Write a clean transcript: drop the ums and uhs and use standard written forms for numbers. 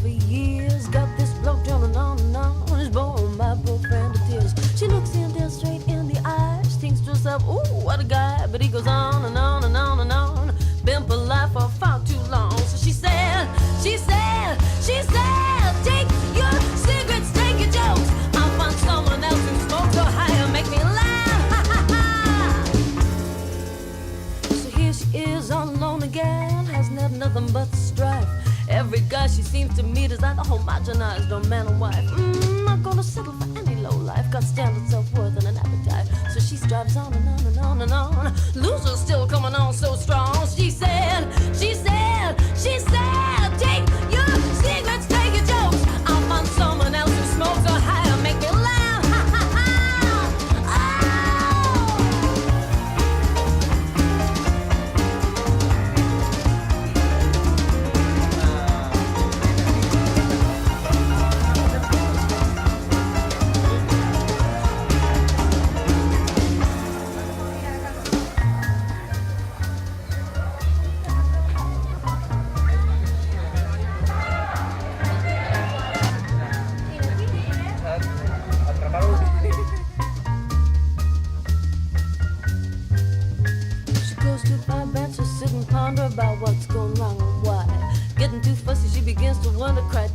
for years. Got this bloke drumming on and on. Is boring my boyfriend to tears. She looks him dead straight in the eyes. Thinks to herself, ooh, what a guy. But he goes on and on and on and on. Been polite for far too long. So she said, take your cigarettes, take your jokes. I'll find someone else who smokes or higher, make me laugh. So here she is all alone again. Hasn't had nothing but strife. Every guy she seems to meet is either homogenized or man or wife. Not gonna settle for any low life. Got standard self-worth and an appetite. So she strives on and on and on and on. Loser's still coming on so strong. She said, take your cigarettes, take your jokes. I'll find someone else who smokes or higher, make me laugh. About what's going wrong and why. Getting too fussy, she begins to wonder, cried